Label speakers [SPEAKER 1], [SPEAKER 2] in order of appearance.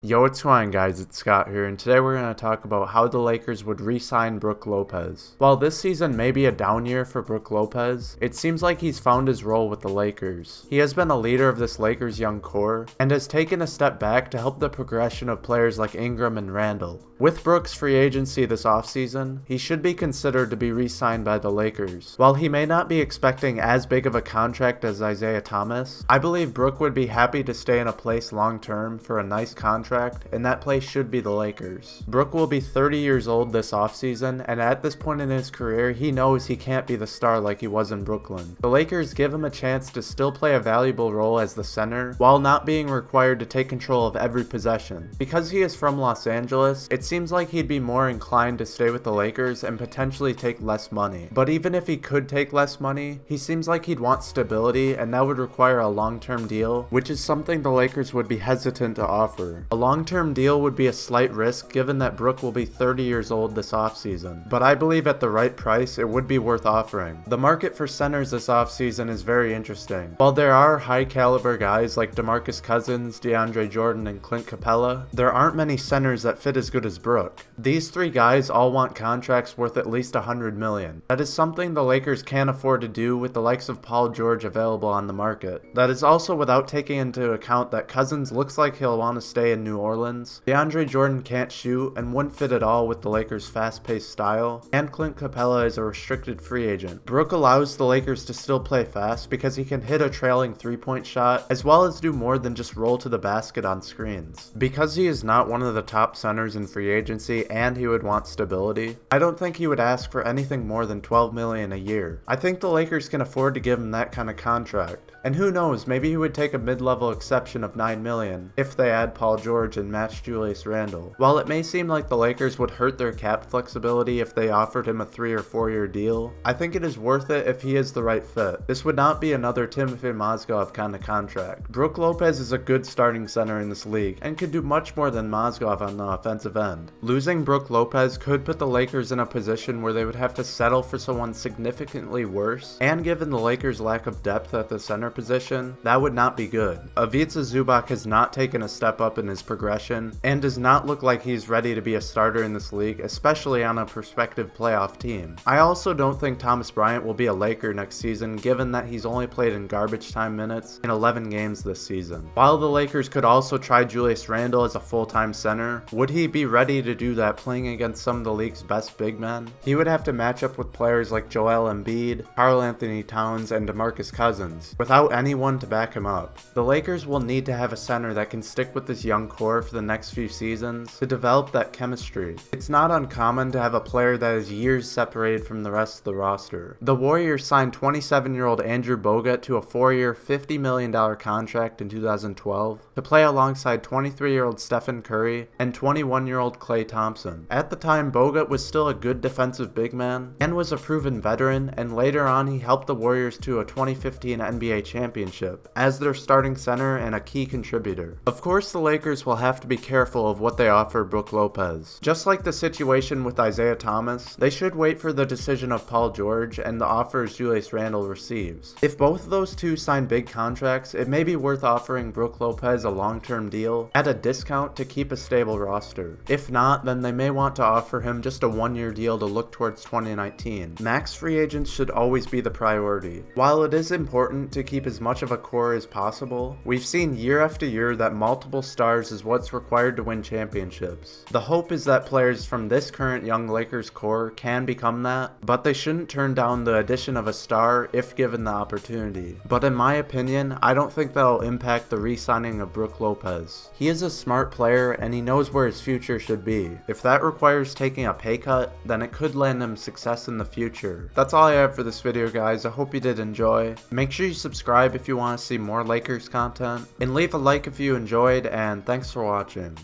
[SPEAKER 1] Yo, what's going on, guys? It's Scott here, and today we're going to talk about how the Lakers would re-sign Brook Lopez. While this season may be a down year for Brook Lopez, it seems like he's found his role with the Lakers. He has been a leader of this Lakers young core, and has taken a step back to help the progression of players like Ingram and Randall. With Brook's free agency this offseason, he should be considered to be re-signed by the Lakers. While he may not be expecting as big of a contract as Isaiah Thomas, I believe Brook would be happy to stay in a place long-term for a nice contract, and that place should be the Lakers. Brook will be 30 years old this offseason, and at this point in his career, he knows he can't be the star like he was in Brooklyn. The Lakers give him a chance to still play a valuable role as the center, while not being required to take control of every possession. Because he is from Los Angeles, it seems like he'd be more inclined to stay with the Lakers and potentially take less money. But even if he could take less money, he seems like he'd want stability, and that would require a long-term deal, which is something the Lakers would be hesitant to offer. A long-term deal would be a slight risk given that Brook will be 30 years old this offseason, but I believe at the right price it would be worth offering. The market for centers this offseason is very interesting. While there are high-caliber guys like DeMarcus Cousins, DeAndre Jordan, and Clint Capella, there aren't many centers that fit as good as Brook. These three guys all want contracts worth at least $100 million. That is something the Lakers can't afford to do with the likes of Paul George available on the market. That is also without taking into account that Cousins looks like he'll want to stay in New Orleans, DeAndre Jordan can't shoot and wouldn't fit at all with the Lakers' fast-paced style, and Clint Capella is a restricted free agent. Brook allows the Lakers to still play fast because he can hit a trailing three-point shot, as well as do more than just roll to the basket on screens. Because he is not one of the top centers in free agency and he would want stability, I don't think he would ask for anything more than $12 million a year. I think the Lakers can afford to give him that kind of contract. And who knows, maybe he would take a mid-level exception of $9 million if they add Paul George and match Julius Randle. While it may seem like the Lakers would hurt their cap flexibility if they offered him a 3 or 4 year deal, I think it is worth it if he is the right fit. This would not be another Timothy Mozgov kind of contract. Brook Lopez is a good starting center in this league and could do much more than Mozgov on the offensive end. Losing Brook Lopez could put the Lakers in a position where they would have to settle for someone significantly worse, and given the Lakers' lack of depth at the center position, that would not be good. Ivica Zubac has not taken a step up in his progression and does not look like he's ready to be a starter in this league, especially on a prospective playoff team. I also don't think Thomas Bryant will be a Laker next season, given that he's only played in garbage time minutes in 11 games this season. While the Lakers could also try Julius Randle as a full-time center, would he be ready to do that playing against some of the league's best big men? He would have to match up with players like Joel Embiid, Karl Anthony Towns, and DeMarcus Cousins, without anyone to back him up. The Lakers will need to have a center that can stick with this young core for the next few seasons to develop that chemistry. It's not uncommon to have a player that is years separated from the rest of the roster. The Warriors signed 27-year-old Andrew Bogut to a 4-year, $50 million contract in 2012 to play alongside 23-year-old Stephen Curry and 21-year-old Klay Thompson. At the time, Bogut was still a good defensive big man and was a proven veteran, and later on he helped the Warriors to a 2015 NBA championship as their starting center and a key contributor. Of course, the Lakers will have to be careful of what they offer Brook Lopez. Just like the situation with Isaiah Thomas, they should wait for the decision of Paul George and the offers Julius Randle receives. If both of those two sign big contracts, it may be worth offering Brook Lopez a long-term deal at a discount to keep a stable roster. If not, then they may want to offer him just a 1-year deal to look towards 2019. Max free agents should always be the priority. While it is important to keep as much of a core as possible, we've seen year after year that multiple stars is what's required to win championships. The hope is that players from this current young Lakers core can become that, but they shouldn't turn down the addition of a star if given the opportunity. But in my opinion, I don't think that'll impact the re-signing of Brook Lopez. He is a smart player and he knows where his future should be. If that requires taking a pay cut, then it could land him success in the future. That's all I have for this video, guys. I hope you did enjoy. Make sure you subscribe if you want to see more Lakers content, and leave a like if you enjoyed, and thanks for watching.